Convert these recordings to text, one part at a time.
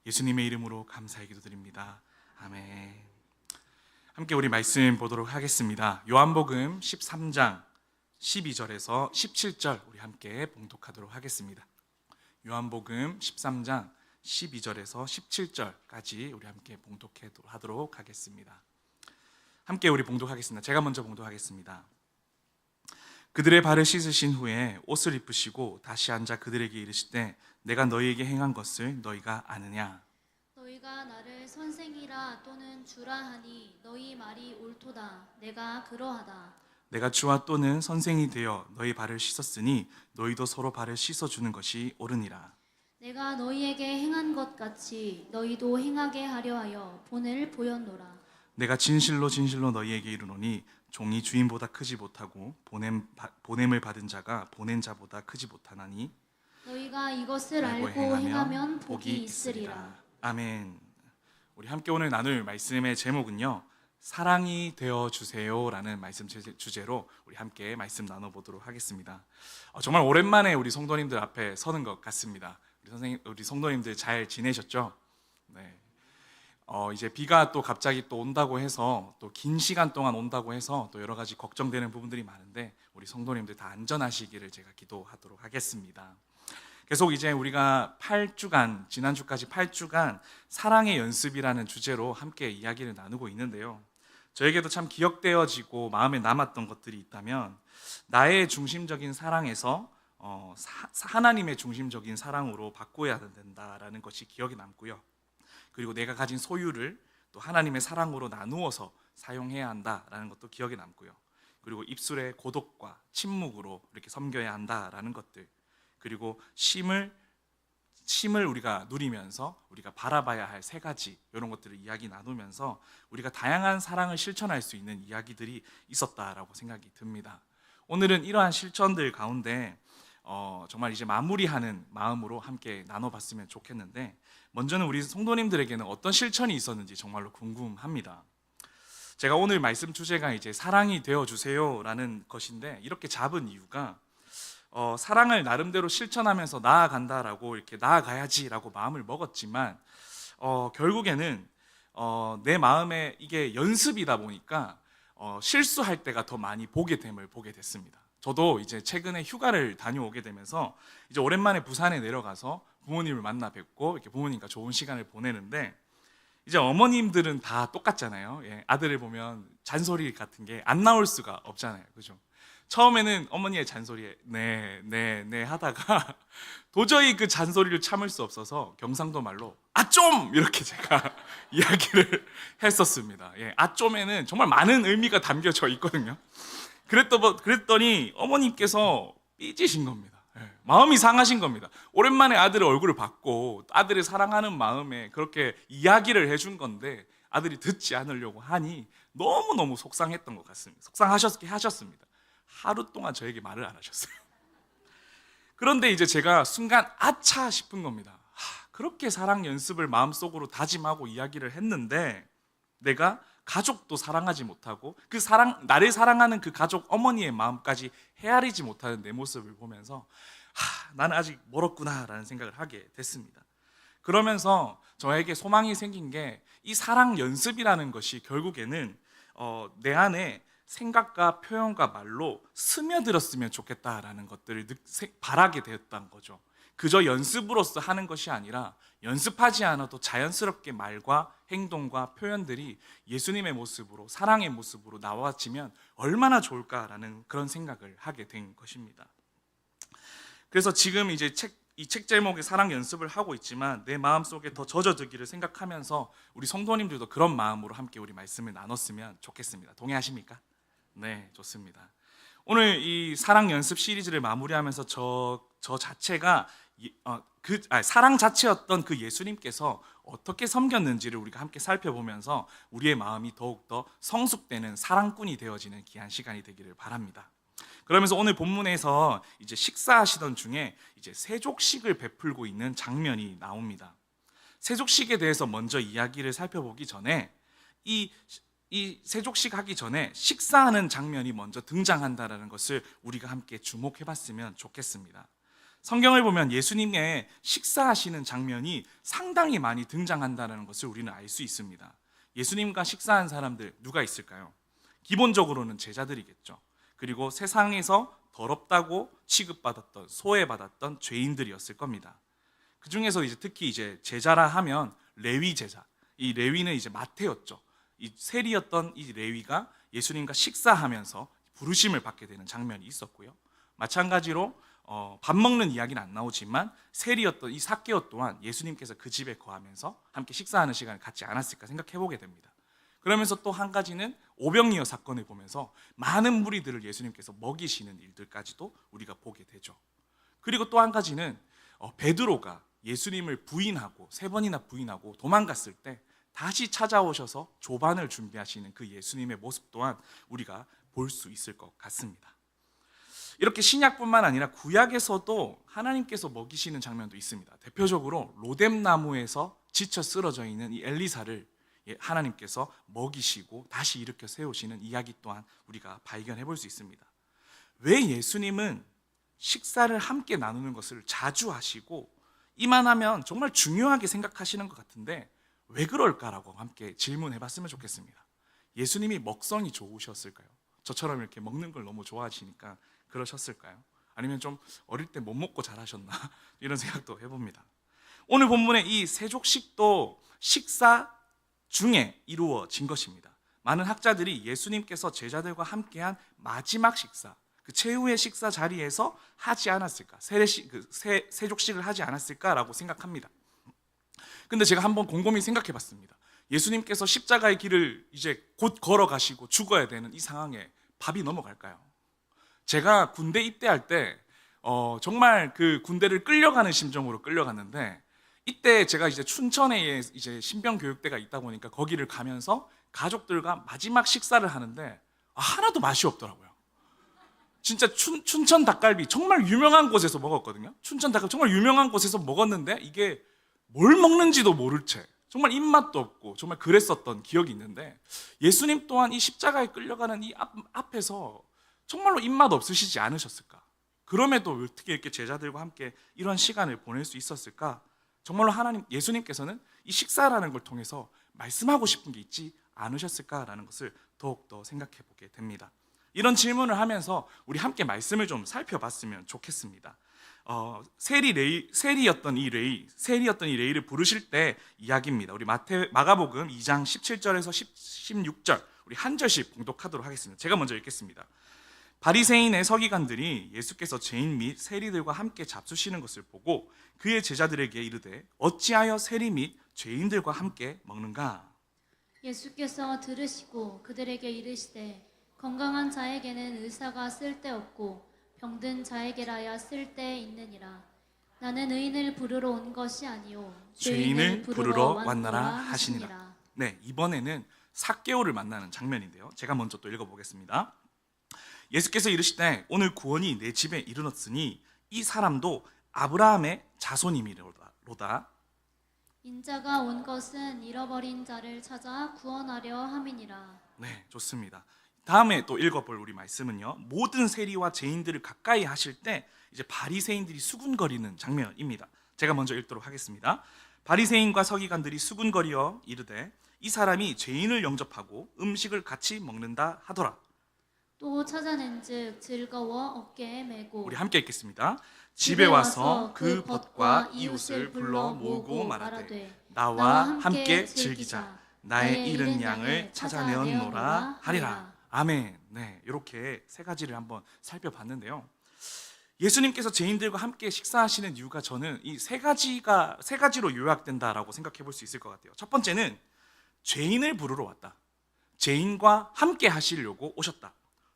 예수님의 이름으로 감사의 기도드립니다. 아멘. 함께 우리 말씀 보도록 하겠습니다. 요한복음 13장 12절에서 17절 우리 함께 봉독하도록 하겠습니다. 요한복음 13장 12절에서 17절까지 우리 함께 봉독하도록 하겠습니다. 함께 우리 봉독하겠습니다. 제가 먼저 봉독하겠습니다. 그들의 발을 씻으신 후에 옷을 입으시고 다시 앉아 그들에게 이르시되 내가 너희에게 행한 것을 너희가 아느냐? 너희가 나를 선생이라 또는 주라 하니 너희 말이 옳도다. 내가 그러하다. 내가 주와 또는 선생이 되어 너희 발을 씻었으니 너희도 서로 발을 씻어주는 것이 옳으니라. 내가 너희에게 행한 것 같이 너희도 행하게 하려 하여 본을 보였노라. 내가 진실로 진실로 너희에게 이르노니 종이 주인보다 크지 못하고 보냄을 받은 자가 보낸 자보다 크지 못하나니 너희가 이것을 알고 행하면 복이 있으리라. 아멘. 우리 함께 오늘 나눌 말씀의 제목은요, 사랑이 되어 주세요라는 말씀 주제로 우리 함께 말씀 나눠보도록 하겠습니다. 정말 오랜만에 우리 성도님들 앞에 서는 것 같습니다. 우리 성도님들 잘 지내셨죠? 네. 이제 비가 또 갑자기 또 온다고 해서 또 긴 시간 동안 온다고 해서 또 여러 가지 걱정되는 부분들이 많은데 우리 성도님들 다 안전하시기를 제가 기도하도록 하겠습니다. 계속 이제 우리가 8주간, 지난주까지 8주간 사랑의 연습이라는 주제로 함께 이야기를 나누고 있는데요. 저에게도 참 기억되어지고 마음에 남았던 것들이 있다면 나의 중심적인 사랑에서 하나님의 중심적인 사랑으로 바꿔야 된다라는 것이 기억에 남고요. 그리고 내가 가진 소유를 또 하나님의 사랑으로 나누어서 사용해야 한다라는 것도 기억에 남고요. 그리고 입술의 고독과 침묵으로 이렇게 섬겨야 한다라는 것들, 그리고 쉼을 우리가 누리면서 우리가 바라봐야 할 세 가지 이런 것들을 이야기 나누면서 우리가 다양한 사랑을 실천할 수 있는 이야기들이 있었다라고 생각이 듭니다. 오늘은 이러한 실천들 가운데 정말 이제 마무리하는 마음으로 함께 나눠봤으면 좋겠는데, 먼저는 우리 성도님들에게는 어떤 실천이 있었는지 정말로 궁금합니다. 제가 오늘 말씀 주제가 이제 사랑이 되어주세요라는 것인데, 이렇게 잡은 이유가 사랑을 나름대로 실천하면서 나아간다라고, 이렇게 나아가야지라고 마음을 먹었지만 결국에는 내 마음에 이게 연습이다 보니까 실수할 때가 더 많이 보게 됐습니다. 저도 이제 최근에 휴가를 다녀오게 되면서 이제 오랜만에 부산에 내려가서 부모님을 만나 뵙고 이렇게 부모님과 좋은 시간을 보내는데, 이제 어머님들은 다 똑같잖아요. 예, 아들을 보면 잔소리 같은 게 안 나올 수가 없잖아요. 그죠? 처음에는 어머니의 잔소리에 네 하다가 도저히 그 잔소리를 참을 수 없어서 경상도 말로 아 좀! 이렇게 제가 이야기를 했었습니다. 예, 아 좀에는 정말 많은 의미가 담겨져 있거든요. 그랬더니 어머님께서 삐지신 겁니다. 예, 마음이 상하신 겁니다. 오랜만에 아들의 얼굴을 봤고 아들을 사랑하는 마음에 그렇게 이야기를 해준 건데 아들이 듣지 않으려고 하니 너무너무 속상했던 것 같습니다. 하셨습니다. 하루 동안 저에게 말을 안 하셨어요. 그런데 이제 제가 순간 아차 싶은 겁니다. 그렇게 사랑 연습을 마음속으로 다짐하고 이야기를 했는데 내가 가족도 사랑하지 못하고 나를 사랑하는 그 가족 어머니의 마음까지 헤아리지 못하는 내 모습을 보면서 나는 아직 멀었구나라는 생각을 하게 됐습니다. 그러면서 저에게 소망이 생긴 게, 이 사랑 연습이라는 것이 결국에는 내 안에 생각과 표현과 말로 스며들었으면 좋겠다라는 것들을 바라게 되었던 거죠. 그저 연습으로서 하는 것이 아니라 연습하지 않아도 자연스럽게 말과 행동과 표현들이 예수님의 모습으로, 사랑의 모습으로 나와지면 얼마나 좋을까라는 그런 생각을 하게 된 것입니다. 그래서 지금 이제 이 책 제목에 사랑 연습을 하고 있지만 내 마음속에 더 젖어들기를 생각하면서 우리 성도님들도 그런 마음으로 함께 우리 말씀을 나눴으면 좋겠습니다. 동의하십니까? 네, 좋습니다. 오늘 이 사랑 연습 시리즈를 마무리하면서 저 자체가 사랑 자체였던 그 예수님께서 어떻게 섬겼는지를 우리가 함께 살펴보면서 우리의 마음이 더욱더 성숙되는 사랑꾼이 되어지는 귀한 시간이 되기를 바랍니다. 그러면서 오늘 본문에서 이제 식사하시던 중에 이제 세족식을 베풀고 있는 장면이 나옵니다. 세족식에 대해서 먼저 이야기를 살펴보기 전에 이 세족식 하기 전에 식사하는 장면이 먼저 등장한다는 것을 우리가 함께 주목해 봤으면 좋겠습니다. 성경을 보면 예수님의 식사하시는 장면이 상당히 많이 등장한다는 것을 우리는 알 수 있습니다. 예수님과 식사한 사람들 누가 있을까요? 기본적으로는 제자들이겠죠. 그리고 세상에서 더럽다고 취급받았던, 소외받았던 죄인들이었을 겁니다. 그 중에서 이제 특히 이제 제자라 하면 레위 제자, 이 레위는 이제 마태였죠. 이 세리였던 이 레위가 예수님과 식사하면서 부르심을 받게 되는 장면이 있었고요. 마찬가지로 밥 먹는 이야기는 안 나오지만 세리였던 이 삭개오 또한 예수님께서 그 집에 거하면서 함께 식사하는 시간을 갖지 않았을까 생각해 보게 됩니다. 그러면서 또 한 가지는 오병이어 사건을 보면서 많은 무리들을 예수님께서 먹이시는 일들까지도 우리가 보게 되죠. 그리고 또 한 가지는 베드로가 예수님을 부인하고 3번이나 부인하고 도망갔을 때 다시 찾아오셔서 조반을 준비하시는 그 예수님의 모습 또한 우리가 볼 수 있을 것 같습니다. 이렇게 신약뿐만 아니라 구약에서도 하나님께서 먹이시는 장면도 있습니다. 대표적으로 로뎀나무에서 지쳐 쓰러져 있는 이 엘리사를 하나님께서 먹이시고 다시 일으켜 세우시는 이야기 또한 우리가 발견해 볼 수 있습니다. 왜 예수님은 식사를 함께 나누는 것을 자주 하시고 이만하면 정말 중요하게 생각하시는 것 같은데 왜 그럴까라고 함께 질문해 봤으면 좋겠습니다. 예수님이 먹성이 좋으셨을까요? 저처럼 이렇게 먹는 걸 너무 좋아하시니까 그러셨을까요? 아니면 좀 어릴 때 못 먹고 자라셨나? 이런 생각도 해봅니다. 오늘 본문의 이 세족식도 식사 중에 이루어진 것입니다. 많은 학자들이 예수님께서 제자들과 함께한 마지막 식사, 그 최후의 식사 자리에서 하지 않았을까, 세족식을 하지 않았을까라고 생각합니다. 근데 제가 한번 곰곰이 생각해 봤습니다. 예수님께서 십자가의 길을 이제 곧 걸어가시고 죽어야 되는 이 상황에 밥이 넘어갈까요? 제가 군대 입대할 때 정말 그 군대를 끌려가는 심정으로 끌려갔는데 이때 제가 이제 춘천에 이제 신병교육대가 있다 보니까 거기를 가면서 가족들과 마지막 식사를 하는데 하나도 맛이 없더라고요. 진짜 춘천 닭갈비 정말 유명한 곳에서 먹었거든요. 춘천 닭갈비 정말 유명한 곳에서 먹었는데 이게 뭘 먹는지도 모를 채 정말 입맛도 없고 정말 그랬었던 기억이 있는데 예수님 또한 이 십자가에 끌려가는 이 앞에서 정말로 입맛 없으시지 않으셨을까? 그럼에도 어떻게 이렇게 제자들과 함께 이런 시간을 보낼 수 있었을까? 정말로 하나님, 예수님께서는 이 식사라는 걸 통해서 말씀하고 싶은 게 있지 않으셨을까라는 것을 더욱더 생각해 보게 됩니다. 이런 질문을 하면서 우리 함께 말씀을 좀 살펴봤으면 좋겠습니다. 세리였던 이 레위를 부르실 때 이야기입니다. 우리 마가복음 2장 17절에서 16절 우리 한 절씩 봉독하도록 하겠습니다. 제가 먼저 읽겠습니다. 바리새인의 서기관들이 예수께서 죄인 및 세리들과 함께 잡수시는 것을 보고 그의 제자들에게 이르되 어찌하여 세리 및 죄인들과 함께 먹는가? 예수께서 들으시고 그들에게 이르시되 건강한 자에게는 의사가 쓸데없고 병든 자에게라야 쓸데 있느니라. 나는 의인을 부르러 온 것이 아니요 죄인을 부르러 왔나라 하시니라. 네, 이번에는 삭개오를 만나는 장면인데요. 제가 먼저 또 읽어보겠습니다. 예수께서 이르시되 오늘 구원이 내 집에 이르렀으니 이 사람도 아브라함의 자손이미로다. 인자가 온 것은 잃어버린 자를 찾아 구원하려 함이니라. 네, 좋습니다. 다음에 또 읽어볼 우리 말씀은요. 모든 세리와 죄인들을 가까이 하실 때 이제 바리새인들이 수군거리는 장면입니다. 제가 먼저 읽도록 하겠습니다. 바리새인과 서기관들이 수군거리어 이르되 이 사람이 죄인을 영접하고 음식을 같이 먹는다 하더라. 또 찾아낸즉 즐거워 어깨에 메고 우리 함께 읽겠습니다. 집에 와서 그 벗과 이웃을 불러 모으고 말하되 나와 함께 즐기자. 나의 잃은 양을 찾아내었노라 하리라. 아멘. 네, 이렇게 세 가지를 한번 살펴봤는데요. 예수님께서 죄인들과 함께 식사하시는 이유가 저는 이 세 가지로 요약된다라고 생각해 볼 수 있을 것 같아요. 첫 번째는 죄인을 부르러 왔다. 죄인과 함께 하시려고 오셨다.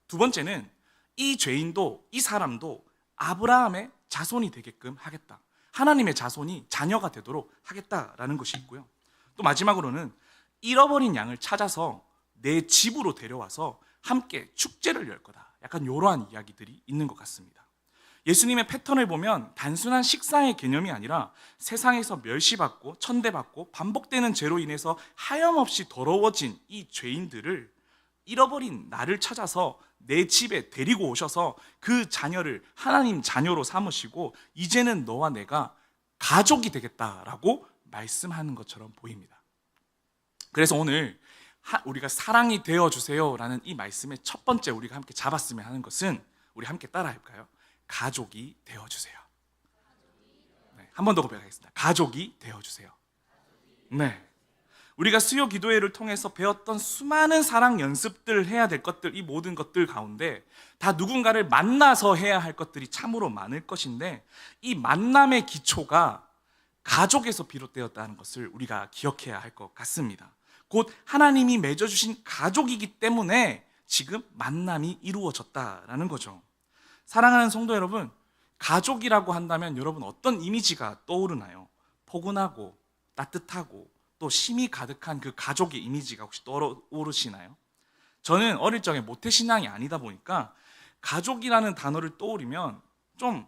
두 번째는 이 죄인도 이 사람도 아브라함의 자손이 되게끔 하겠다. 하나님의 자손이 자녀가 되도록 하겠다라는 것이 있고요. 또 마지막으로는 잃어버린 양을 찾아서 내 집으로 데려와서 함께 축제를 열 거다. 약간 이러한 이야기들이 있는 것 같습니다. 예수님의 패턴을 보면 단순한 식사의 개념이 아니라 세상에서 멸시받고 천대받고 반복되는 죄로 인해서 하염없이 더러워진 이 죄인들을 잃어버린 나를 찾아서 내 집에 데리고 오셔서 그 자녀를 하나님 자녀로 삼으시고 이제는 너와 내가 가족이 되겠다라고 말씀하는 것처럼 보입니다. 그래서 오늘 우리가 사랑이 되어주세요라는 이 말씀의 첫 번째 우리가 함께 잡았으면 하는 것은, 우리 함께 따라 해볼까요? 가족이 되어주세요. 네, 한 번 더 고백하겠습니다. 가족이 되어주세요. 네, 우리가 수요 기도회를 통해서 배웠던 수많은 사랑 연습들, 해야 될 것들, 이 모든 것들 가운데 다 누군가를 만나서 해야 할 것들이 참으로 많을 것인데, 이 만남의 기초가 가족에서 비롯되었다는 것을 우리가 기억해야 할 것 같습니다. 곧 하나님이 맺어주신 가족이기 때문에 지금 만남이 이루어졌다라는 거죠. 사랑하는 성도 여러분, 가족이라고 한다면 여러분 어떤 이미지가 떠오르나요? 포근하고 따뜻하고 또 힘이 가득한 그 가족의 이미지가 혹시 떠오르시나요? 저는 어릴 적에 모태신앙이 아니다 보니까 가족이라는 단어를 떠올리면 좀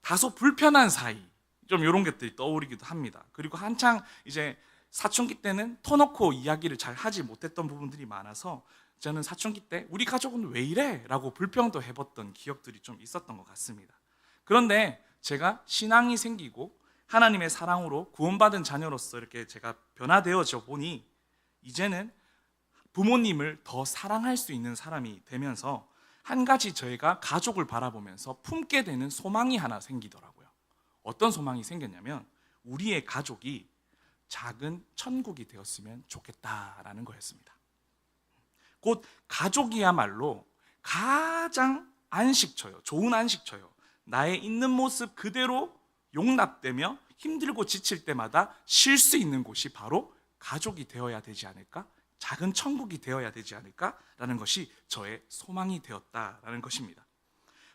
다소 불편한 사이, 좀 이런 것들이 떠오르기도 합니다. 그리고 한창 이제 사춘기 때는 터놓고 이야기를 잘 하지 못했던 부분들이 많아서 저는 사춘기 때 우리 가족은 왜 이래? 라고 불평도 해봤던 기억들이 좀 있었던 것 같습니다. 그런데 제가 신앙이 생기고 하나님의 사랑으로 구원받은 자녀로서 이렇게 제가 변화되어져 보니 이제는 부모님을 더 사랑할 수 있는 사람이 되면서 한 가지 저희가 가족을 바라보면서 품게 되는 소망이 하나 생기더라고요. 어떤 소망이 생겼냐면 우리의 가족이 작은 천국이 되었으면 좋겠다라는 거였습니다. 곧 가족이야말로 가장 안식처요, 좋은 안식처요, 나의 있는 모습 그대로 용납되며 힘들고 지칠 때마다 쉴 수 있는 곳이 바로 가족이 되어야 되지 않을까? 작은 천국이 되어야 되지 않을까라는 것이 저의 소망이 되었다라는 것입니다.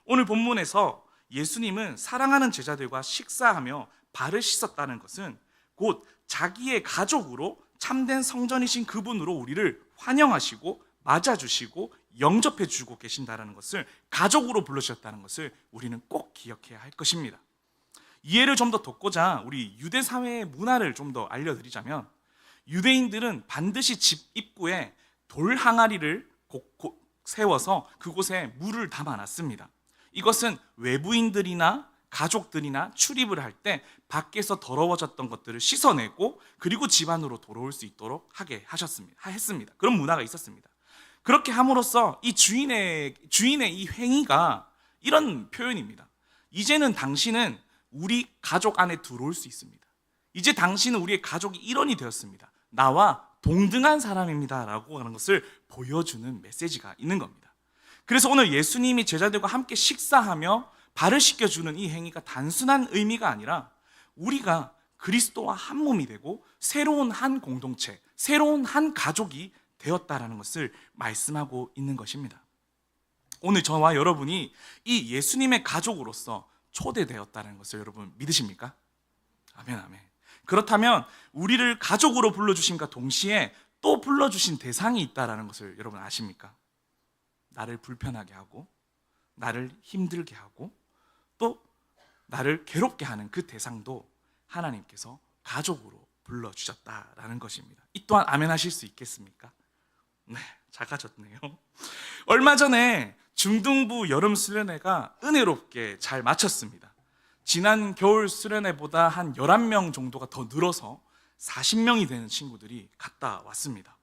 오늘 본문에서 예수님은 사랑하는 제자들과 식사하며 발을 씻었다는 것은 곧 자기의 가족으로 참된 성전이신 그분으로 우리를 환영하시고 맞아주시고 영접해주고 계신다는 것을, 가족으로 불러주셨다는 것을 우리는 꼭 기억해야 할 것입니다. 이해를 좀 더 돕고자 우리 유대 사회의 문화를 좀 더 알려드리자면, 유대인들은 반드시 집 입구에 돌 항아리를 세워서 그곳에 물을 담아놨습니다. 이것은 외부인들이나 가족들이나 출입을 할 때 밖에서 더러워졌던 것들을 씻어내고 그리고 집 안으로 돌아올 수 있도록 하게 했습니다. 그런 문화가 있었습니다. 그렇게 함으로써 이 주인의 이 행위가 이런 표현입니다. 이제는 당신은 우리 가족 안에 들어올 수 있습니다. 이제 당신은 우리의 가족의 일원이 되었습니다. 나와 동등한 사람입니다 라고 하는 것을 보여주는 메시지가 있는 겁니다. 그래서 오늘 예수님이 제자들과 함께 식사하며 발을 씻겨주는 이 행위가 단순한 의미가 아니라 우리가 그리스도와 한 몸이 되고 새로운 한 공동체, 새로운 한 가족이 되었다라는 것을 말씀하고 있는 것입니다. 오늘 저와 여러분이 이 예수님의 가족으로서 초대되었다는 것을 여러분 믿으십니까? 아멘, 아멘. 그렇다면 우리를 가족으로 불러주심과 동시에 또 불러주신 대상이 있다는 것을 여러분 아십니까? 나를 불편하게 하고 나를 힘들게 하고 또 나를 괴롭게 하는 그 대상도 하나님께서 가족으로 불러주셨다라는 것입니다. 이 또한 아멘 하실 수 있겠습니까? 네, 작아졌네요. 얼마 전에 중등부 여름 수련회가 은혜롭게 잘 마쳤습니다. 지난 겨울 수련회보다 한 11명 정도가 더 늘어서 40명이 되는 친구들이 갔다 왔습니다.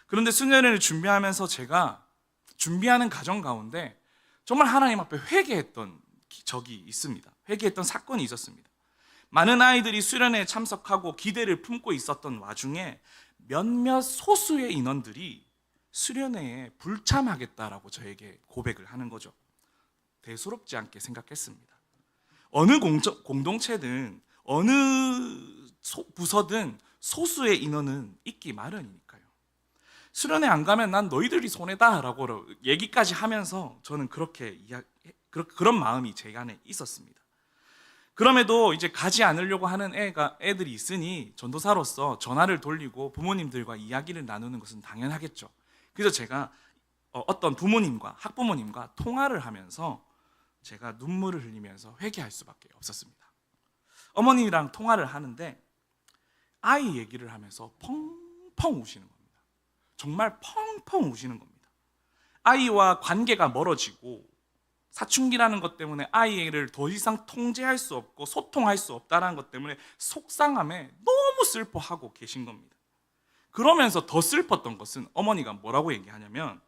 그런데 수련회를 준비하면서 제가 준비하는 과정 가운데 정말 하나님 앞에 회개했던 적이 있습니다. 회개했던 사건이 있었습니다. 많은 아이들이 수련회에 참석하고 기대를 품고 있었던 와중에 몇몇 소수의 인원들이 수련회에 불참하겠다라고 저에게 고백을 하는 거죠. 대수롭지 않게 생각했습니다. 어느 공동체든 어느 부서든 소수의 인원은 있기 마련이니까요. 수련회 안 가면 난 너희들이 손해다라고 얘기까지 하면서 저는 그런 마음이 제 안에 있었습니다. 그럼에도 이제 가지 않으려고 하는 애들이 있으니 전도사로서 전화를 돌리고 부모님들과 이야기를 나누는 것은 당연하겠죠. 그래서 제가 어떤 부모님과 학부모님과 통화를 하면서 제가 눈물을 흘리면서 회개할 수밖에 없었습니다. 어머님이랑 통화를 하는데 아이 얘기를 하면서 펑펑 우시는 겁니다. 정말 펑펑 우시는 겁니다. 아이와 관계가 멀어지고 사춘기라는 것 때문에 아이를 더 이상 통제할 수 없고 소통할 수 없다는 것 때문에 속상함에 너무 슬퍼하고 계신 겁니다. 그러면서 더 슬펐던 것은 어머니가 뭐라고 얘기하냐면,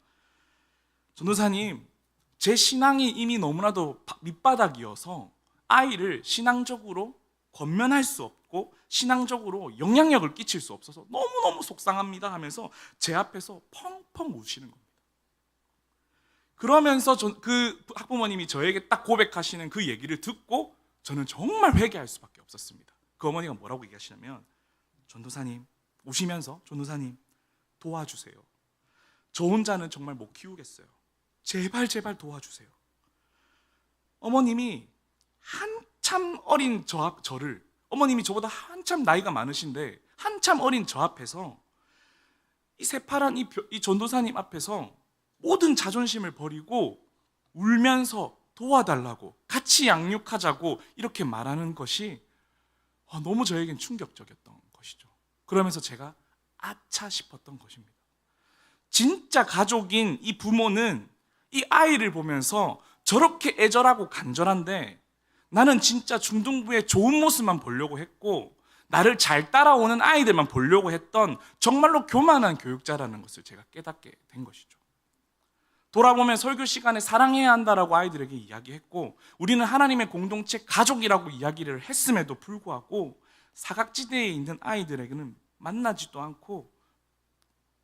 전도사님, 제 신앙이 이미 너무나도 밑바닥이어서 아이를 신앙적으로 권면할 수 없고 신앙적으로 영향력을 끼칠 수 없어서 너무너무 속상합니다 하면서 제 앞에서 펑펑 우시는 겁니다. 그러면서 그 학부모님이 저에게 딱 고백하시는 그 얘기를 듣고 저는 정말 회개할 수밖에 없었습니다. 그 어머니가 뭐라고 얘기하시냐면, 전도사님, 우시면서 전도사님 도와주세요. 저 혼자는 정말 못 키우겠어요. 제발 제발 도와주세요. 어머님이 한참 어린 저를, 어머님이 저보다 한참 나이가 많으신데 한참 어린 저 앞에서 이 새파란 이 전도사님 앞에서 모든 자존심을 버리고 울면서 도와달라고, 같이 양육하자고 이렇게 말하는 것이 너무 저에겐 충격적이었던 것이죠. 그러면서 제가 아차 싶었던 것입니다. 진짜 가족인 이 부모는 이 아이를 보면서 저렇게 애절하고 간절한데 나는 진짜 중등부의 좋은 모습만 보려고 했고 나를 잘 따라오는 아이들만 보려고 했던 정말로 교만한 교육자라는 것을 제가 깨닫게 된 것이죠. 돌아보면 설교 시간에 사랑해야 한다라고 아이들에게 이야기했고 우리는 하나님의 공동체 가족이라고 이야기를 했음에도 불구하고 사각지대에 있는 아이들에게는 만나지도 않고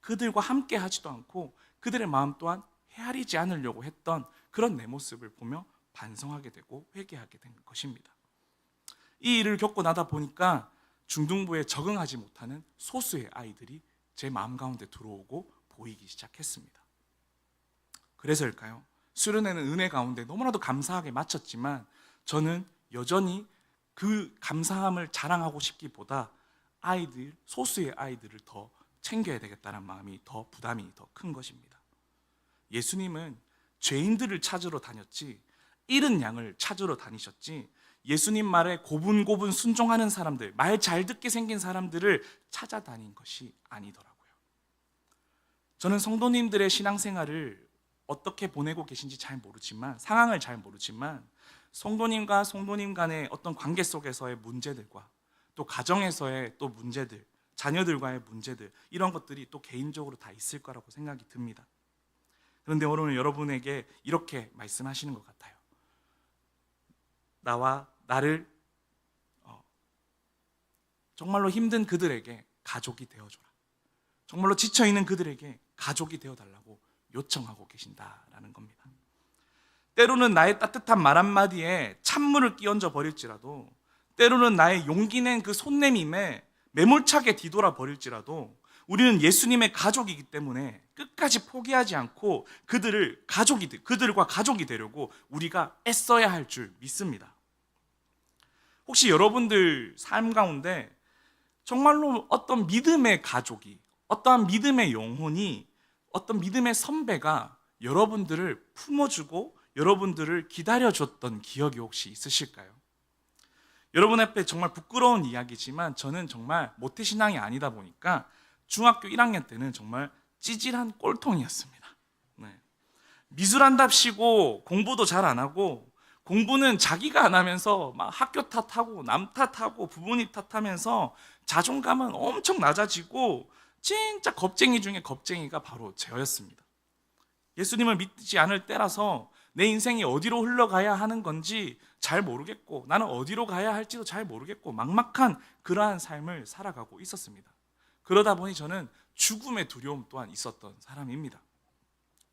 그들과 함께 하지도 않고 그들의 마음 또한 헤아리지 않으려고 했던 그런 내 모습을 보며 반성하게 되고 회개하게 된 것입니다. 이 일을 겪고 나다 보니까 중등부에 적응하지 못하는 소수의 아이들이 제 마음 가운데 들어오고 보이기 시작했습니다. 그래서일까요? 수련회는 은혜 가운데 너무나도 감사하게 마쳤지만 저는 여전히 그 감사함을 자랑하고 싶기보다 소수의 아이들을 더 챙겨야 되겠다는 마음이 더 부담이 더 큰 것입니다. 예수님은 죄인들을 찾으러 다녔지 잃은 양을 찾으러 다니셨지 예수님 말에 고분고분 순종하는 사람들, 말 잘 듣게 생긴 사람들을 찾아다닌 것이 아니더라고요. 저는 성도님들의 신앙생활을 어떻게 보내고 계신지 잘 모르지만, 상황을 잘 모르지만 성도님과 성도님 간의 어떤 관계 속에서의 문제들과 또 가정에서의 또 문제들, 자녀들과의 문제들, 이런 것들이 또 개인적으로 다 있을 거라고 생각이 듭니다. 그런데 오늘 여러분에게 이렇게 말씀하시는 것 같아요. 나를 정말로 힘든 그들에게 가족이 되어줘라. 정말로 지쳐있는 그들에게 가족이 되어달라고 요청하고 계신다라는 겁니다. 때로는 나의 따뜻한 말 한마디에 찬물을 끼얹어 버릴지라도, 때로는 나의 용기 낸 그 손내밈에 매몰차게 뒤돌아 버릴지라도 우리는 예수님의 가족이기 때문에 끝까지 포기하지 않고 그들과 가족이 되려고 우리가 애써야 할 줄 믿습니다. 혹시 여러분들 삶 가운데 정말로 어떤 믿음의 가족이, 어떠한 믿음의 영혼이, 어떤 믿음의 선배가 여러분들을 품어주고 여러분들을 기다려줬던 기억이 혹시 있으실까요? 여러분 앞에 정말 부끄러운 이야기지만 저는 정말 모태신앙이 아니다 보니까 중학교 1학년 때는 정말 찌질한 꼴통이었습니다. 네. 미술한답시고 공부도 잘 안 하고, 공부는 자기가 안 하면서 막 학교 탓하고 남 탓하고 부모님 탓하면서 자존감은 엄청 낮아지고 진짜 겁쟁이 중에 겁쟁이가 바로 저였습니다. 예수님을 믿지 않을 때라서 내 인생이 어디로 흘러가야 하는 건지 잘 모르겠고 나는 어디로 가야 할지도 잘 모르겠고 막막한 그러한 삶을 살아가고 있었습니다. 그러다 보니 저는 죽음의 두려움 또한 있었던 사람입니다.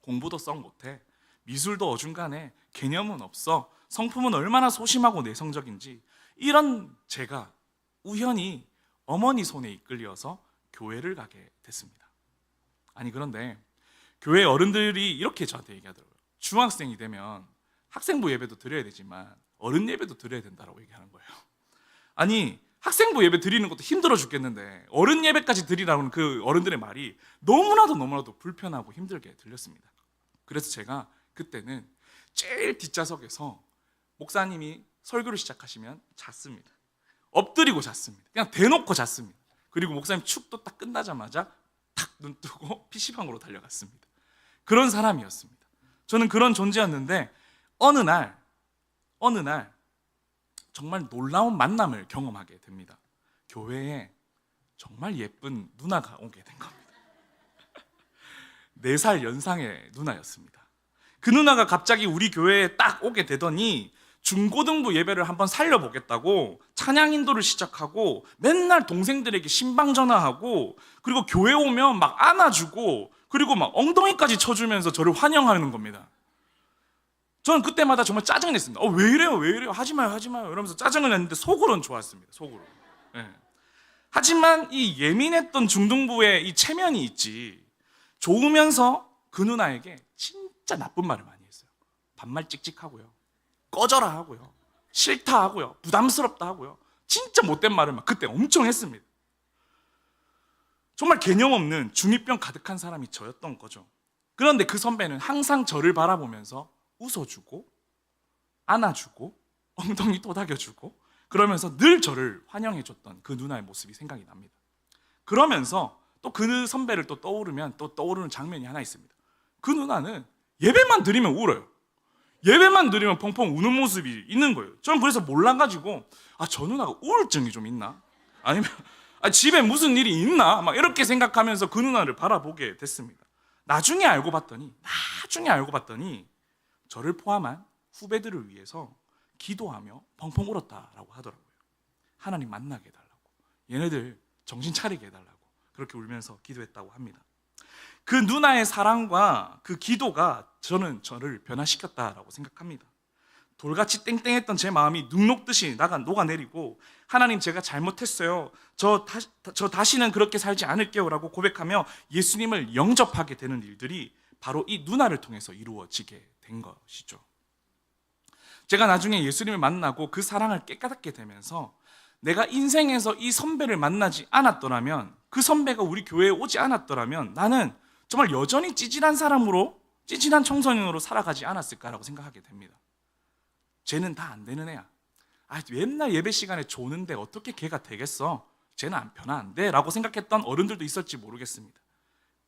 공부도 썩 못해, 미술도 어중간해, 개념은 없어, 성품은 얼마나 소심하고 내성적인지, 이런 제가 우연히 어머니 손에 이끌려서 교회를 가게 됐습니다. 아니 그런데 교회 어른들이 이렇게 저한테 얘기하더라고요. 중학생이 되면 학생부 예배도 드려야 되지만 어른 예배도 드려야 된다고 얘기하는 거예요. 아니 학생부 예배 드리는 것도 힘들어 죽겠는데 어른 예배까지 드리라는 그 어른들의 말이 너무나도 불편하고 힘들게 들렸습니다. 그래서 제가 그때는 제일 뒷좌석에서 목사님이 설교를 시작하시면 잤습니다. 엎드리고 잤습니다. 그냥 대놓고 잤습니다. 그리고 목사님 축도 딱 끝나자마자 탁 눈 뜨고 PC방으로 달려갔습니다. 그런 사람이었습니다. 저는 그런 존재였는데 어느 날 정말 놀라운 만남을 경험하게 됩니다. 교회에 정말 예쁜 누나가 오게 된 겁니다. 4살 연상의 누나였습니다. 그 누나가 갑자기 우리 교회에 딱 오게 되더니 중고등부 예배를 한번 살려보겠다고 찬양 인도를 시작하고 맨날 동생들에게 신방 전화하고 그리고 교회 오면 막 안아주고 그리고 막 엉덩이까지 쳐주면서 저를 환영하는 겁니다. 저는 그때마다 정말 짜증 냈습니다. 왜 이래요? 하지 마요. 이러면서 짜증을 냈는데 속으로는 좋았습니다. 속으로. 네. 하지만 이 예민했던 중등부의 이 체면이 있지. 좋으면서 그 누나에게 진짜 나쁜 말을 많이 했어요. 반말 찍찍하고요. 꺼져라 하고요. 싫다 하고요. 부담스럽다 하고요. 진짜 못된 말을 막 그때 엄청 했습니다. 정말 개념 없는 중2병 가득한 사람이 저였던 거죠. 그런데 그 선배는 항상 저를 바라보면서 웃어주고 안아주고 엉덩이 토닥여주고 그러면서 늘 저를 환영해줬던 그 누나의 모습이 생각이 납니다. 그러면서 또 그 선배를 또 떠오르면 또 떠오르는 장면이 하나 있습니다. 그 누나는 예배만 드리면 울어요. 예배만 드리면 펑펑 우는 모습이 있는 거예요. 저는 그래서 몰라가지고 저 누나가 우울증이 좀 있나? 아니면 집에 무슨 일이 있나? 막 이렇게 생각하면서 그 누나를 바라보게 됐습니다. 나중에 알고 봤더니 저를 포함한 후배들을 위해서 기도하며 펑펑 울었다라고 하더라고요. 하나님 만나게 해달라고, 얘네들 정신 차리게 해달라고 그렇게 울면서 기도했다고 합니다. 그 누나의 사랑과 그 기도가 저를 변화시켰다라고 생각합니다. 돌같이 땡땡했던 제 마음이 눈 녹듯이 녹아내리고 하나님 제가 잘못했어요. 저 다시는 그렇게 살지 않을게요 라고 고백하며 예수님을 영접하게 되는 일들이 바로 이 누나를 통해서 이루어지게 된 것이죠. 제가 나중에 예수님을 만나고 그 사랑을 깨닫게 되면서 내가 인생에서 이 선배를 만나지 않았더라면, 그 선배가 우리 교회에 오지 않았더라면 나는 정말 여전히 찌질한 사람으로, 찌질한 청소년으로 살아가지 않았을까라고 생각하게 됩니다. 쟤는 다 안 되는 애야. 맨날 예배 시간에 조는데 어떻게 걔가 되겠어? 쟤는 변화 안 돼 라고 생각했던 어른들도 있을지 모르겠습니다.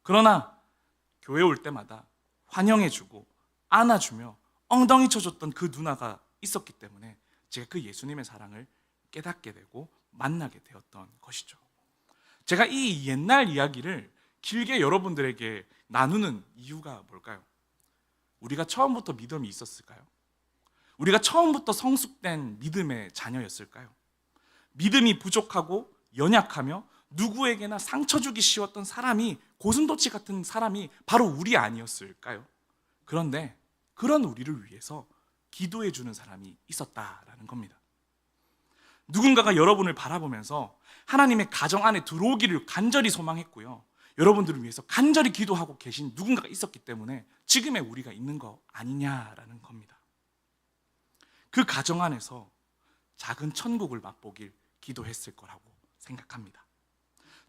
그러나 교회 올 때마다 환영해주고 안아주며 엉덩이 쳐줬던 그 누나가 있었기 때문에 제가 그 예수님의 사랑을 깨닫게 되고 만나게 되었던 것이죠. 제가 이 옛날 이야기를 길게 여러분들에게 나누는 이유가 뭘까요? 우리가 처음부터 믿음이 있었을까요? 우리가 처음부터 성숙된 믿음의 자녀였을까요? 믿음이 부족하고 연약하며 누구에게나 상처 주기 쉬웠던 사람이, 고슴도치 같은 사람이 바로 우리 아니었을까요? 그런데 그런 우리를 위해서 기도해 주는 사람이 있었다라는 겁니다. 누군가가 여러분을 바라보면서 하나님의 가정 안에 들어오기를 간절히 소망했고요. 여러분들을 위해서 간절히 기도하고 계신 누군가가 있었기 때문에 지금의 우리가 있는 거 아니냐라는 겁니다. 그 가정 안에서 작은 천국을 맛보길 기도했을 거라고 생각합니다.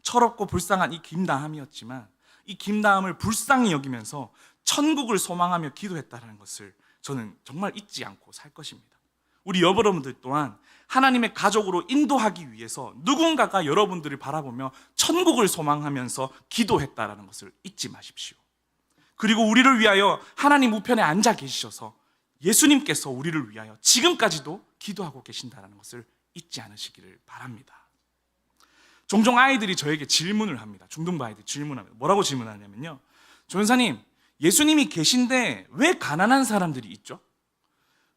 철없고 불쌍한 이 김다함이었지만 이 김다함을 불쌍히 여기면서 천국을 소망하며 기도했다는 것을 저는 정말 잊지 않고 살 것입니다. 우리 여러분들 또한 하나님의 가족으로 인도하기 위해서 누군가가 여러분들을 바라보며 천국을 소망하면서 기도했다는 것을 잊지 마십시오. 그리고 우리를 위하여 하나님 우편에 앉아 계시셔서 예수님께서 우리를 위하여 지금까지도 기도하고 계신다는 것을 잊지 않으시기를 바랍니다. 종종 아이들이 저에게 질문을 합니다. 중등부 아이들이 질문합니다. 뭐라고 질문하냐면요, 조연사님, 예수님이 계신데 왜 가난한 사람들이 있죠?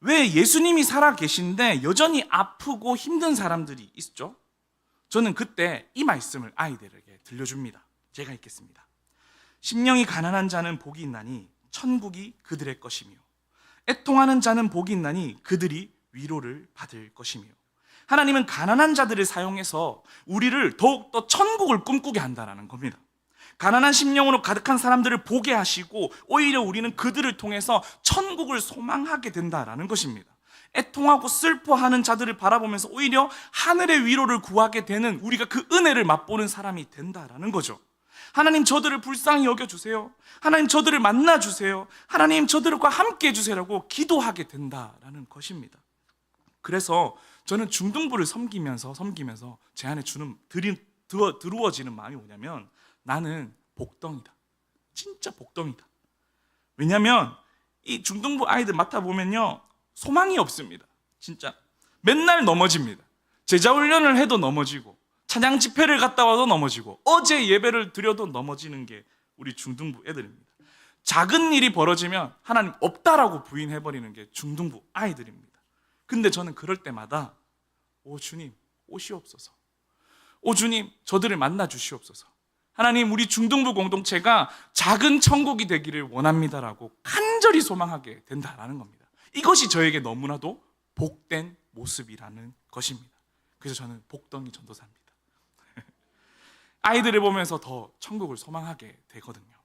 왜 예수님이 살아 계신데 여전히 아프고 힘든 사람들이 있죠? 저는 그때 이 말씀을 아이들에게 들려줍니다. 제가 읽겠습니다. 심령이 가난한 자는 복이 있나니 천국이 그들의 것이며 애통하는 자는 복이 있나니 그들이 위로를 받을 것이며. 하나님은 가난한 자들을 사용해서 우리를 더욱더 천국을 꿈꾸게 한다는 겁니다. 가난한 심령으로 가득한 사람들을 보게 하시고 오히려 우리는 그들을 통해서 천국을 소망하게 된다는 것입니다. 애통하고 슬퍼하는 자들을 바라보면서 오히려 하늘의 위로를 구하게 되는, 우리가 그 은혜를 맛보는 사람이 된다는 거죠. 하나님, 저들을 불쌍히 여겨주세요. 하나님, 저들을 만나주세요. 하나님, 저들과 함께 해주세요라고 기도하게 된다는 것입니다. 그래서 저는 중등부를 섬기면서 제 안에 들어워지는 마음이 뭐냐면, 나는 복덩이다. 진짜 복덩이다. 왜냐하면 이 중등부 아이들 맡아보면요, 소망이 없습니다. 진짜 맨날 넘어집니다. 제자 훈련을 해도 넘어지고, 찬양 집회를 갔다 와도 넘어지고, 어제 예배를 드려도 넘어지는 게 우리 중등부 애들입니다. 작은 일이 벌어지면 하나님 없다라고 부인해버리는 게 중등부 아이들입니다. 근데 저는 그럴 때마다 오 주님 오시옵소서, 오 주님 저들을 만나 주시옵소서, 하나님 우리 중등부 공동체가 작은 천국이 되기를 원합니다라고 간절히 소망하게 된다라는 겁니다. 이것이 저에게 너무나도 복된 모습이라는 것입니다. 그래서 저는 복덩이 전도사입니다. 아이들을 보면서 더 천국을 소망하게 되거든요.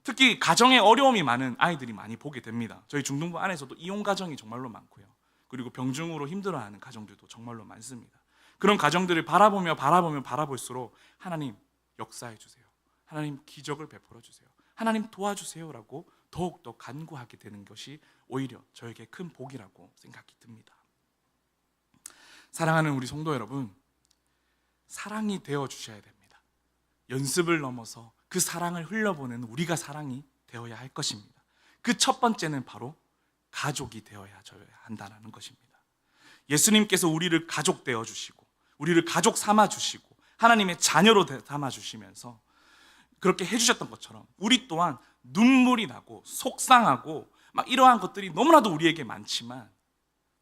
특히 가정에 어려움이 많은 아이들이 많이 보게 됩니다. 저희 중등부 안에서도 이혼 가정이 정말로 많고요. 그리고 병중으로 힘들어하는 가정들도 정말로 많습니다. 그런 가정들을 바라볼수록 하나님 역사해 주세요, 하나님 기적을 베풀어 주세요, 하나님 도와주세요라고 더욱더 간구하게 되는 것이 오히려 저에게 큰 복이라고 생각이 듭니다. 사랑하는 우리 성도 여러분, 사랑이 되어 주셔야 됩니다. 연습을 넘어서 그 사랑을 흘려보내는 우리가 사랑이 되어야 할 것입니다. 그 첫 번째는 바로 가족이 되어야 한다는 것입니다. 예수님께서 우리를 가족 되어 주시고, 우리를 가족 삼아 주시고, 하나님의 자녀로 삼아 주시면서 그렇게 해주셨던 것처럼 우리 또한 눈물이 나고 속상하고 막 이러한 것들이 너무나도 우리에게 많지만,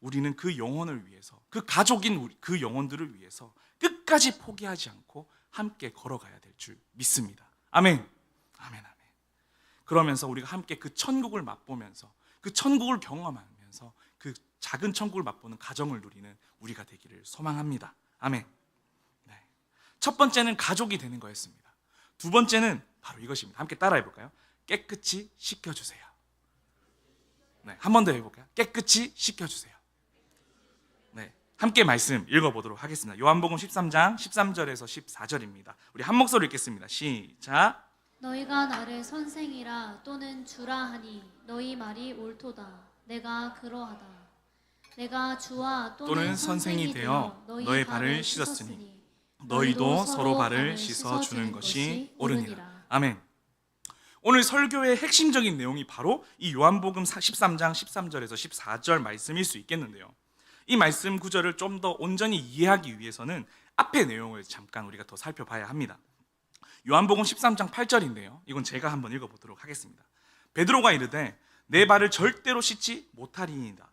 우리는 그 영혼을 위해서, 그 가족인 그 영혼들을 위해서 끝까지 포기하지 않고 함께 걸어가야 될 줄 믿습니다. 아멘. 아멘, 아멘. 그러면서 우리가 함께 그 천국을 맛보면서, 그 천국을 경험하면서 그 작은 천국을 맛보는 가정을 누리는 우리가 되기를 소망합니다. 아멘. 네. 첫 번째는 가족이 되는 거였습니다. 두 번째는 바로 이것입니다. 함께 따라해 볼까요? 깨끗이 씻겨주세요. 네, 한 번 더 해볼까요? 깨끗이 씻겨주세요. 네, 함께 말씀 읽어보도록 하겠습니다. 요한복음 13장 13절에서 14절입니다. 우리 한 목소리 읽겠습니다. 시작. 너희가 나를 선생이라 또는 주라 하니 너희 말이 옳도다. 내가 그러하다. 내가 주와 또는 선생이 되어 너희 발을 씻었으니 너희도 서로 발을 씻어 주는 것이 옳으니라. 아멘. 오늘 설교의 핵심적인 내용이 바로 이 요한복음 13장 13절에서 14절 말씀일 수 있겠는데요. 이 말씀 구절을 좀 더 온전히 이해하기 위해서는 앞의 내용을 잠깐 우리가 더 살펴봐야 합니다. 요한복음 13장 8절인데요. 이건 제가 한번 읽어보도록 하겠습니다. 베드로가 이르되 내 발을 절대로 씻지 못하리이다.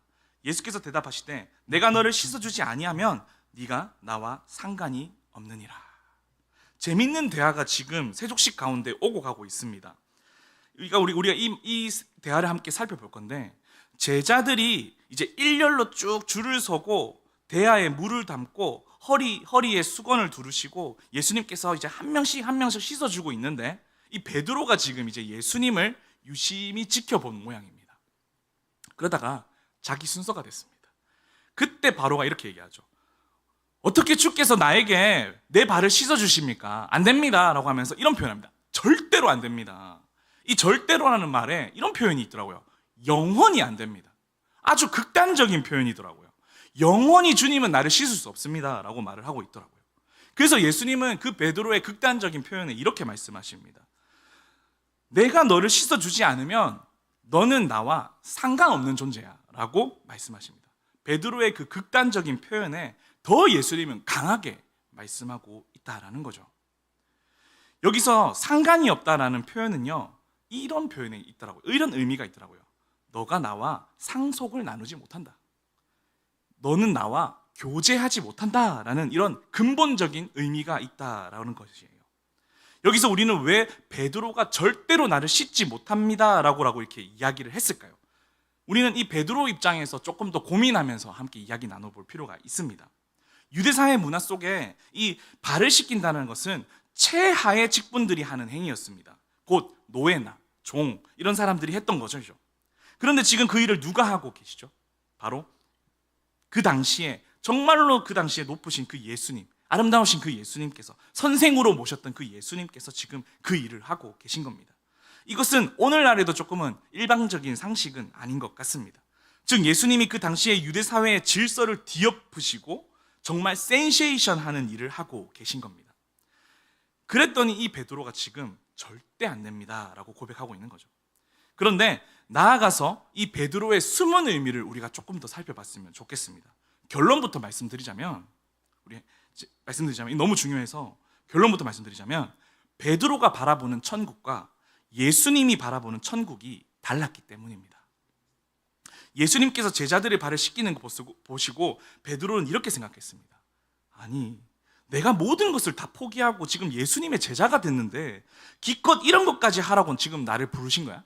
예수께서 대답하시되 내가 너를 씻어주지 아니하면 네가 나와 상관이 없느니라. 재밌는 대화가 지금 세족식 가운데 오고 가고 있습니다. 그러니까 우리가 이 대화를 함께 살펴볼 건데, 제자들이 이제 일렬로 쭉 줄을 서고 대야에 물을 담고 허리에 수건을 두르시고 예수님께서 이제 한 명씩 씻어주고 있는데, 이 베드로가 지금 이제 예수님을 유심히 지켜본 모양입니다. 그러다가 자기 순서가 됐습니다. 그때 바로가 이렇게 얘기하죠. 어떻게 주께서 나에게 내 발을 씻어주십니까? 안 됩니다 라고 하면서 이런 표현합니다. 절대로 안 됩니다. 이 절대로라는 말에 이런 표현이 있더라고요. 영원히 안 됩니다. 아주 극단적인 표현이더라고요. 영원히 주님은 나를 씻을 수 없습니다 라고 말을 하고 있더라고요. 그래서 예수님은 그 베드로의 극단적인 표현에 이렇게 말씀하십니다. 내가 너를 씻어주지 않으면 너는 나와 상관없는 존재야 라고 말씀하십니다. 베드로의 그 극단적인 표현에 더 예수님은 강하게 말씀하고 있다라는 거죠. 여기서 상관이 없다라는 표현은요, 이런 표현이 있더라고요. 이런 의미가 있더라고요. 너가 나와 상속을 나누지 못한다. 너는 나와 교제하지 못한다라는 이런 근본적인 의미가 있다라는 것이에요. 여기서 우리는 왜 베드로가 절대로 나를 씻지 못합니다라고 이렇게 이야기를 했을까요? 우리는 이 베드로 입장에서 조금 더 고민하면서 함께 이야기 나눠볼 필요가 있습니다. 유대사회 문화 속에 이 발을 씻긴다는 것은 최하의 직분들이 하는 행위였습니다. 곧 노예나 종, 이런 사람들이 했던 거죠. 그런데 지금 그 일을 누가 하고 계시죠? 바로 그 당시에, 정말로 그 당시에 높으신 그 예수님, 아름다우신 그 예수님께서, 선생으로 모셨던 그 예수님께서 지금 그 일을 하고 계신 겁니다. 이것은 오늘날에도 조금은 일방적인 상식은 아닌 것 같습니다. 즉 예수님이 그 당시에 유대 사회의 질서를 뒤엎으시고 정말 센세이션 하는 일을 하고 계신 겁니다. 그랬더니 이 베드로가 지금 절대 안 됩니다 라고 고백하고 있는 거죠. 그런데 나아가서 이 베드로의 숨은 의미를 우리가 조금 더 살펴봤으면 좋겠습니다. 결론부터 말씀드리자면 너무 중요해서 결론부터 말씀드리자면 베드로가 바라보는 천국과 예수님이 바라보는 천국이 달랐기 때문입니다. 예수님께서 제자들의 발을 씻기는 거 보시고 베드로는 이렇게 생각했습니다. 아니, 내가 모든 것을 다 포기하고 지금 예수님의 제자가 됐는데 기껏 이런 것까지 하라고 지금 나를 부르신 거야?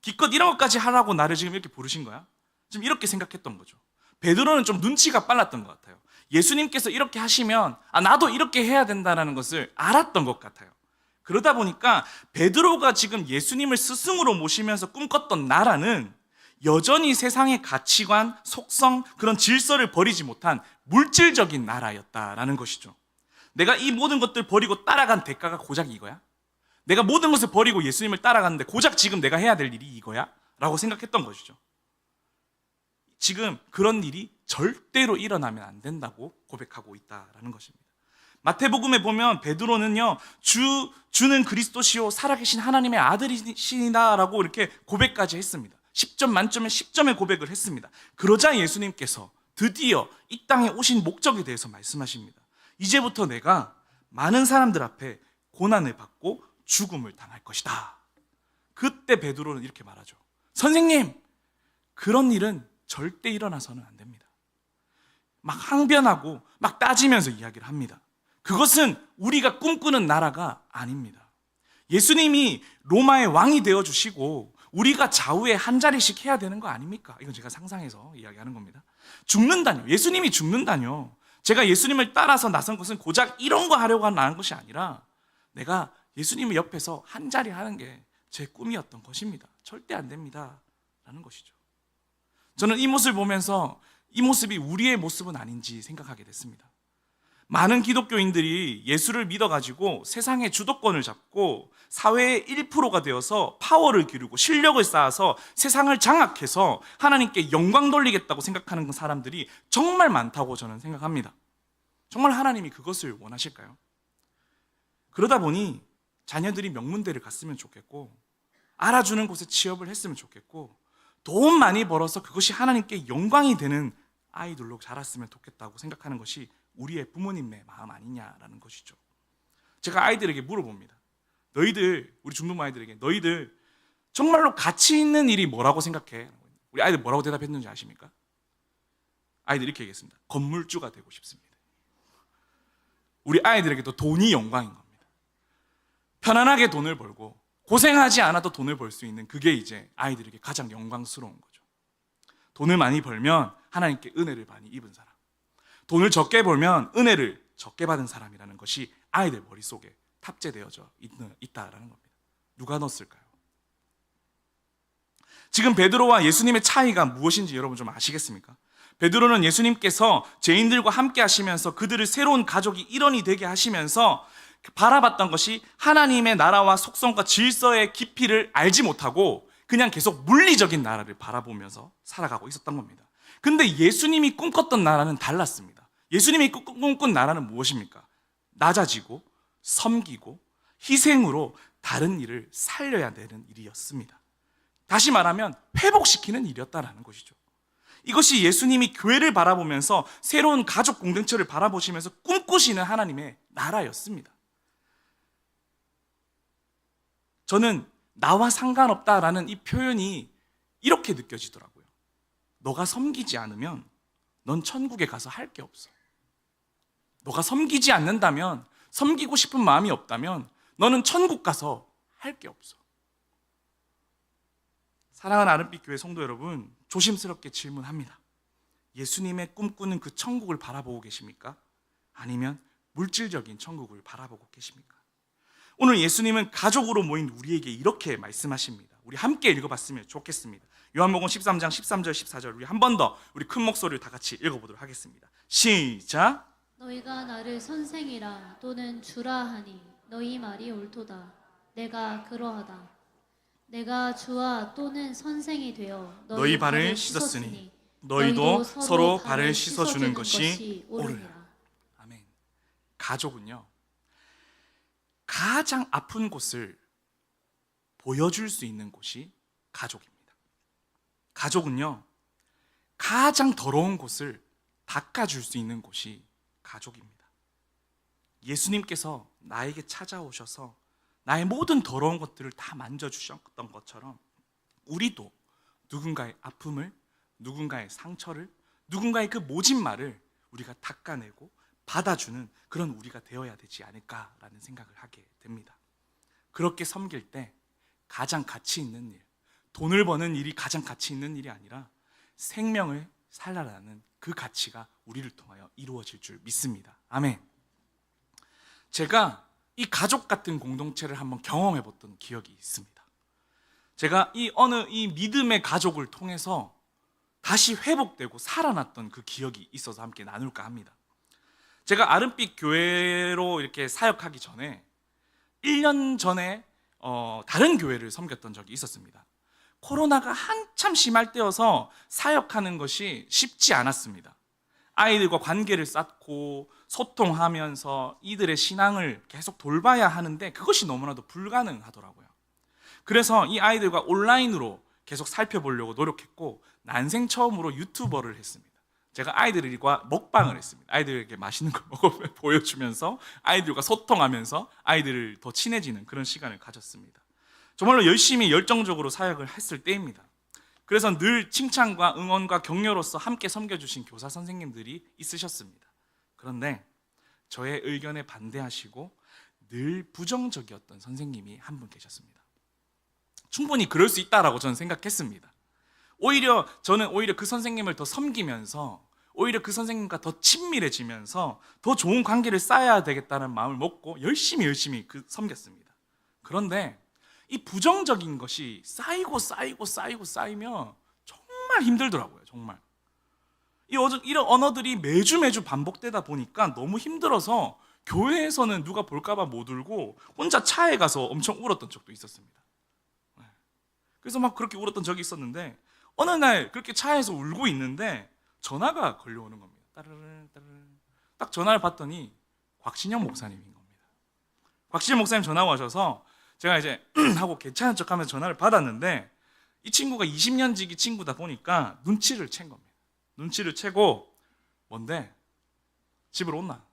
기껏 이런 것까지 하라고 나를 지금 이렇게 부르신 거야? 지금 이렇게 생각했던 거죠. 베드로는 좀 눈치가 빨랐던 것 같아요. 예수님께서 이렇게 하시면 나도 이렇게 해야 된다는 것을 알았던 것 같아요. 그러다 보니까 베드로가 지금 예수님을 스승으로 모시면서 꿈꿨던 나라는 여전히 세상의 가치관, 속성, 그런 질서를 버리지 못한 물질적인 나라였다라는 것이죠. 내가 이 모든 것들 버리고 따라간 대가가 고작 이거야? 내가 모든 것을 버리고 예수님을 따라갔는데 고작 지금 내가 해야 될 일이 이거야? 라고 생각했던 것이죠. 지금 그런 일이 절대로 일어나면 안 된다고 고백하고 있다라는 것입니다. 마태복음에 보면 베드로는요, 주는 그리스도시요 살아계신 하나님의 아들이시다라고 이렇게 고백까지 했습니다. 10점 만점에 10점의 고백을 했습니다. 그러자 예수님께서 드디어 이 땅에 오신 목적에 대해서 말씀하십니다. 이제부터 내가 많은 사람들 앞에 고난을 받고 죽음을 당할 것이다. 그때 베드로는 이렇게 말하죠. 선생님, 그런 일은 절대 일어나서는 안 됩니다. 막 항변하고 막 따지면서 이야기를 합니다. 그것은 우리가 꿈꾸는 나라가 아닙니다. 예수님이 로마의 왕이 되어주시고 우리가 좌우에 한 자리씩 해야 되는 거 아닙니까? 이건 제가 상상해서 이야기하는 겁니다. 죽는다뇨. 예수님이 죽는다뇨. 제가 예수님을 따라서 나선 것은 고작 이런 거 하려고 나온 것이 아니라 내가 예수님의 옆에서 한 자리 하는 게 제 꿈이었던 것입니다. 절대 안 됩니다 라는 것이죠. 저는 이 모습을 보면서 이 모습이 우리의 모습은 아닌지 생각하게 됐습니다. 많은 기독교인들이 예수를 믿어가지고 세상의 주도권을 잡고 사회의 1%가 되어서 파워를 기르고 실력을 쌓아서 세상을 장악해서 하나님께 영광 돌리겠다고 생각하는 사람들이 정말 많다고 저는 생각합니다. 정말 하나님이 그것을 원하실까요? 그러다 보니 자녀들이 명문대를 갔으면 좋겠고 알아주는 곳에 취업을 했으면 좋겠고 돈 많이 벌어서 그것이 하나님께 영광이 되는 아이들로 자랐으면 좋겠다고 생각하는 것이 우리의 부모님의 마음 아니냐라는 것이죠. 제가 아이들에게 물어봅니다. 너희들, 우리 중동부 아이들에게 너희들 정말로 가치 있는 일이 뭐라고 생각해? 우리 아이들 뭐라고 대답했는지 아십니까? 아이들이 이렇게 얘기했습니다. 건물주가 되고 싶습니다. 우리 아이들에게도 돈이 영광인 겁니다. 편안하게 돈을 벌고 고생하지 않아도 돈을 벌 수 있는 그게 이제 아이들에게 가장 영광스러운 거죠. 돈을 많이 벌면 하나님께 은혜를 많이 입은 사람, 돈을 적게 벌면 은혜를 적게 받은 사람이라는 것이 아이들 머릿속에 탑재되어져 있다라는 겁니다. 누가 넣었을까요? 지금 베드로와 예수님의 차이가 무엇인지 여러분 좀 아시겠습니까? 베드로는 예수님께서 죄인들과 함께 하시면서 그들을 새로운 가족이 일원이 되게 하시면서 바라봤던 것이 하나님의 나라와 속성과 질서의 깊이를 알지 못하고 그냥 계속 물리적인 나라를 바라보면서 살아가고 있었던 겁니다. 근데 예수님이 꿈꿨던 나라는 달랐습니다. 예수님이 꿈꾼 나라는 무엇입니까? 낮아지고 섬기고 희생으로 다른 일을 살려야 되는 일이었습니다. 다시 말하면 회복시키는 일이었다는 것이죠. 이것이 예수님이 교회를 바라보면서 새로운 가족 공동체를 바라보시면서 꿈꾸시는 하나님의 나라였습니다. 저는 나와 상관없다라는 이 표현이 이렇게 느껴지더라고요. 너가 섬기지 않으면 넌 천국에 가서 할 게 없어. 너가 섬기지 않는다면, 섬기고 싶은 마음이 없다면 너는 천국 가서 할 게 없어. 사랑하는 아름빛 교회 성도 여러분, 조심스럽게 질문합니다. 예수님의 꿈꾸는 그 천국을 바라보고 계십니까? 아니면 물질적인 천국을 바라보고 계십니까? 오늘 예수님은 가족으로 모인 우리에게 이렇게 말씀하십니다. 우리 함께 읽어봤으면 좋겠습니다. 요한복음 13장 13절 14절 우리 한 번 더 우리 큰 목소리를 다 같이 읽어보도록 하겠습니다. 시작. 너희가 나를 선생이라 또는 주라 하니 너희 말이 옳도다. 내가 그러하다. 내가 주와 또는 선생이 되어 너희 발을 씻었으니 너희도 서로 발을 씻어주는 것이 옳으라. 아멘. 가족은요, 가장 아픈 곳을 보여줄 수 있는 곳이 가족입니다. 가족은요, 가장 더러운 곳을 닦아줄 수 있는 곳이 가족입니다. 예수님께서 나에게 찾아오셔서 나의 모든 더러운 것들을 다 만져주셨던 것처럼 우리도 누군가의 아픔을, 누군가의 상처를, 누군가의 그 모진 말을 우리가 닦아내고 받아주는 그런 우리가 되어야 되지 않을까라는 생각을 하게 됩니다. 그렇게 섬길 때 가장 가치 있는 일, 돈을 버는 일이 가장 가치 있는 일이 아니라 생명을 살라라는 그 가치가 우리를 통하여 이루어질 줄 믿습니다. 아멘. 제가 이 가족 같은 공동체를 한번 경험해 봤던 기억이 있습니다. 제가 이 믿음의 가족을 통해서 다시 회복되고 살아났던 그 기억이 있어서 함께 나눌까 합니다. 제가 아름빛 교회로 이렇게 사역하기 전에 1년 전에 다른 교회를 섬겼던 적이 있었습니다. 코로나가 한참 심할 때여서 사역하는 것이 쉽지 않았습니다. 아이들과 관계를 쌓고 소통하면서 이들의 신앙을 계속 돌봐야 하는데 그것이 너무나도 불가능하더라고요. 그래서 이 아이들과 온라인으로 계속 살펴보려고 노력했고 난생 처음으로 유튜버를 했습니다. 제가 아이들과 먹방을 했습니다. 아이들에게 맛있는 걸 먹어 보여주면서 아이들과 소통하면서 아이들을 더 친해지는 그런 시간을 가졌습니다. 정말로 열심히 열정적으로 사역을 했을 때입니다. 그래서 늘 칭찬과 응원과 격려로서 함께 섬겨주신 교사 선생님들이 있으셨습니다. 그런데 저의 의견에 반대하시고 늘 부정적이었던 선생님이 한 분 계셨습니다. 충분히 그럴 수 있다라고 저는 생각했습니다. 저는 오히려 그 선생님을 더 섬기면서 오히려 그 선생님과 더 친밀해지면서 더 좋은 관계를 쌓아야 되겠다는 마음을 먹고 열심히 섬겼습니다. 그런데 이 부정적인 것이 쌓이면 정말 힘들더라고요. 정말 이런 언어들이 매주 반복되다 보니까 너무 힘들어서 교회에서는 누가 볼까봐 못 울고 혼자 차에 가서 엄청 울었던 적도 있었습니다. 그래서 막 그렇게 울었던 적이 있었는데 어느 날 그렇게 차에서 울고 있는데 전화가 걸려오는 겁니다. 따르르 딱 전화를 받더니 곽신영 목사님인 겁니다. 곽신영 목사님 전화가 오셔서 제가 이제 하고 괜찮은 척하면서 전화를 받았는데 이 친구가 20년 지기 친구다 보니까 눈치를 챈 겁니다. 눈치를 채고 뭔데? 집으로 온나?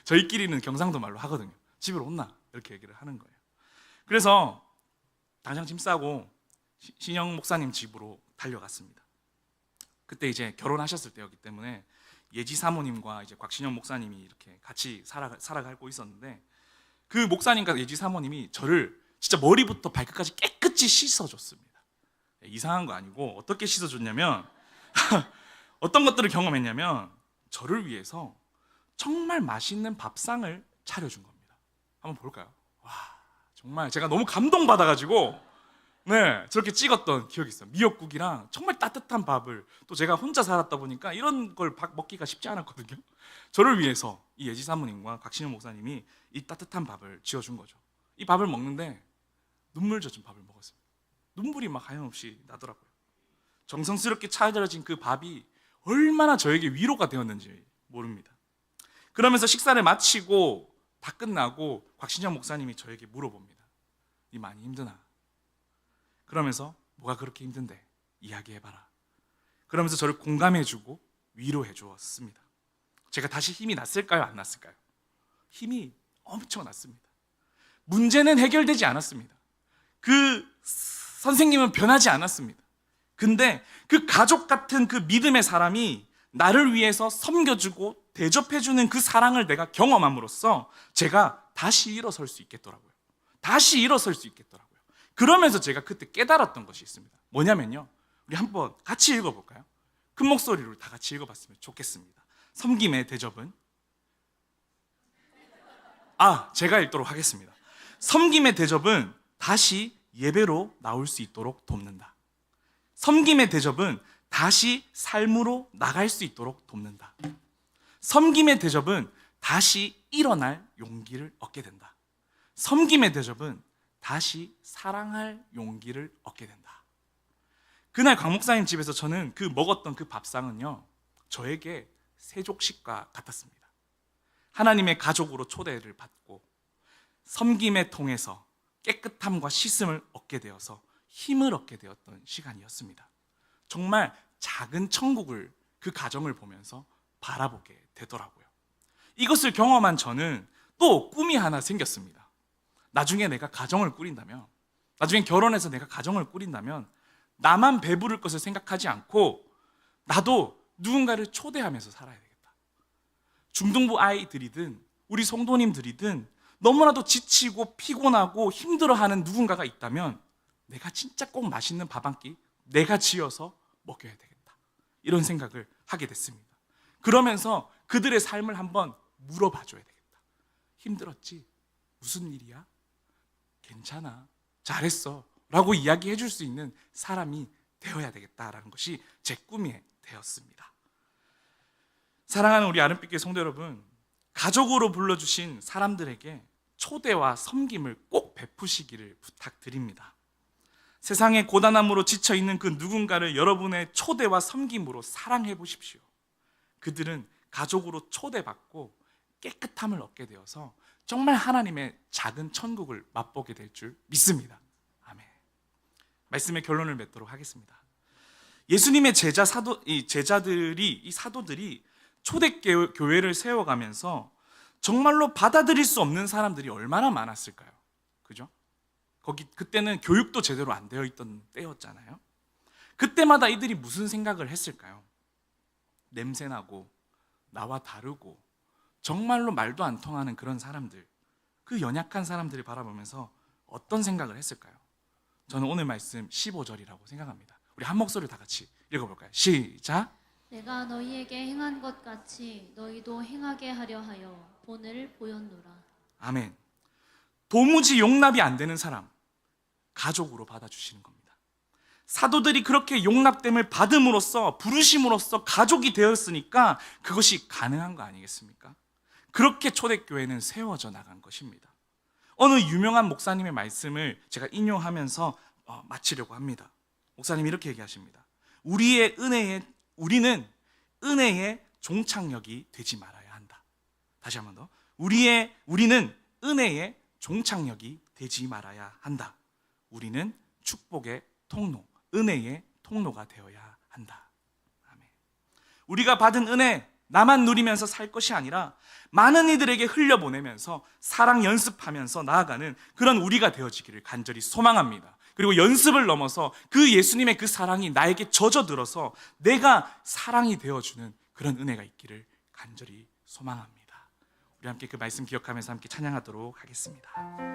저희끼리는 경상도 말로 하거든요. 집으로 온나? 이렇게 얘기를 하는 거예요. 그래서 당장 짐 싸고 신영 목사님 집으로 달려갔습니다. 그때 이제 결혼하셨을 때였기 때문에 예지 사모님과 이제 곽신영 목사님이 이렇게 같이 살아가고 있었는데 그 목사님과 예지 사모님이 저를 진짜 머리부터 발끝까지 깨끗이 씻어줬습니다. 이상한 거 아니고 어떻게 씻어줬냐면 어떤 것들을 경험했냐면 저를 위해서 정말 맛있는 밥상을 차려준 겁니다. 한번 볼까요? 와, 정말 제가 너무 감동받아가지고 저렇게 찍었던 기억이 있어요. 미역국이랑 정말 따뜻한 밥을, 또 제가 혼자 살았다 보니까 이런 걸 먹기가 쉽지 않았거든요. 저를 위해서 이 예지 사모님과 곽신영 목사님이 이 따뜻한 밥을 지어준 거죠. 이 밥을 먹는데 눈물 젖은 밥을 먹었어요. 눈물이 막 하염없이 나더라고요. 정성스럽게 차려진 그 밥이 얼마나 저에게 위로가 되었는지 모릅니다. 그러면서 식사를 마치고 다 끝나고 곽신영 목사님이 저에게 물어봅니다. 니 많이 힘드나? 그러면서 뭐가 그렇게 힘든데? 이야기해봐라. 그러면서 저를 공감해주고 위로해 주었습니다. 제가 다시 힘이 났을까요? 안 났을까요? 힘이 엄청 났습니다. 문제는 해결되지 않았습니다. 그 선생님은 변하지 않았습니다. 근데 그 가족 같은 그 믿음의 사람이 나를 위해서 섬겨주고 대접해주는 그 사랑을 내가 경험함으로써 제가 다시 일어설 수 있겠더라고요. 다시 일어설 수 있겠더라고요. 그러면서 제가 그때 깨달았던 것이 있습니다. 뭐냐면요, 우리 한번 같이 읽어볼까요? 큰 목소리로 다 같이 읽어봤으면 좋겠습니다. 섬김의 대접은 제가 읽도록 하겠습니다. 섬김의 대접은 다시 예배로 나올 수 있도록 돕는다. 섬김의 대접은 다시 삶으로 나갈 수 있도록 돕는다. 섬김의 대접은 다시 일어날 용기를 얻게 된다. 섬김의 대접은 다시 사랑할 용기를 얻게 된다. 그날 강 목사님 집에서 저는 먹었던 그 밥상은요, 저에게 세족식과 같았습니다. 하나님의 가족으로 초대를 받고 섬김에 통해서 깨끗함과 씻음을 얻게 되어서 힘을 얻게 되었던 시간이었습니다. 정말 작은 천국을 그 가정을 보면서 바라보게 되더라고요. 이것을 경험한 저는 또 꿈이 하나 생겼습니다. 나중에 내가 가정을 꾸린다면, 나중에 결혼해서 내가 가정을 꾸린다면 나만 배부를 것을 생각하지 않고 나도 누군가를 초대하면서 살아야 되겠다. 중등부 아이들이든 우리 성도님들이든 너무나도 지치고 피곤하고 힘들어하는 누군가가 있다면 내가 진짜 꼭 맛있는 밥 한 끼 내가 지어서 먹여야 되겠다. 이런 생각을 하게 됐습니다. 그러면서 그들의 삶을 한번 물어봐줘야 되겠다. 힘들었지? 무슨 일이야? 괜찮아. 잘했어. 라고 이야기해 줄 수 있는 사람이 되어야 되겠다라는 것이 제 꿈이 되었습니다. 사랑하는 우리 아름빛교회 성도 여러분, 가족으로 불러주신 사람들에게 초대와 섬김을 꼭 베푸시기를 부탁드립니다. 세상의 고단함으로 지쳐있는 그 누군가를 여러분의 초대와 섬김으로 사랑해 보십시오. 그들은 가족으로 초대받고 깨끗함을 얻게 되어서 정말 하나님의 작은 천국을 맛보게 될 줄 믿습니다. 아멘. 말씀의 결론을 맺도록 하겠습니다. 예수님의 제자들이, 사도들이 초대교회를 세워가면서 정말로 받아들일 수 없는 사람들이 얼마나 많았을까요? 그죠? 그때는 교육도 제대로 안 되어 있던 때였잖아요. 그때마다 이들이 무슨 생각을 했을까요? 냄새나고 나와 다르고 정말로 말도 안 통하는 그런 사람들, 그 연약한 사람들을 바라보면서 어떤 생각을 했을까요? 저는 오늘 말씀 15절이라고 생각합니다. 우리 한 목소리로 다 같이 읽어볼까요? 시작! 내가 너희에게 행한 것 같이 너희도 행하게 하려 하여 본을 보였노라. 아멘. 도무지 용납이 안 되는 사람, 가족으로 받아주시는 겁니다. 사도들이 그렇게 용납됨을 받음으로써, 부르심으로써 가족이 되었으니까 그것이 가능한 거 아니겠습니까? 그렇게 초대교회는 세워져 나간 것입니다. 어느 유명한 목사님의 말씀을 제가 인용하면서 마치려고 합니다. 목사님이 이렇게 얘기하십니다. 우리는 은혜의 종착역이 되지 말아야 한다. 다시 한 번 더. 우리는 은혜의 종착역이 되지 말아야 한다. 우리는 축복의 통로, 은혜의 통로가 되어야 한다. 아멘. 우리가 받은 은혜, 나만 누리면서 살 것이 아니라 많은 이들에게 흘려보내면서 사랑 연습하면서 나아가는 그런 우리가 되어지기를 간절히 소망합니다. 그리고 연습을 넘어서 그 예수님의 그 사랑이 나에게 젖어들어서 내가 사랑이 되어주는 그런 은혜가 있기를 간절히 소망합니다. 우리 함께 그 말씀 기억하면서 함께 찬양하도록 하겠습니다.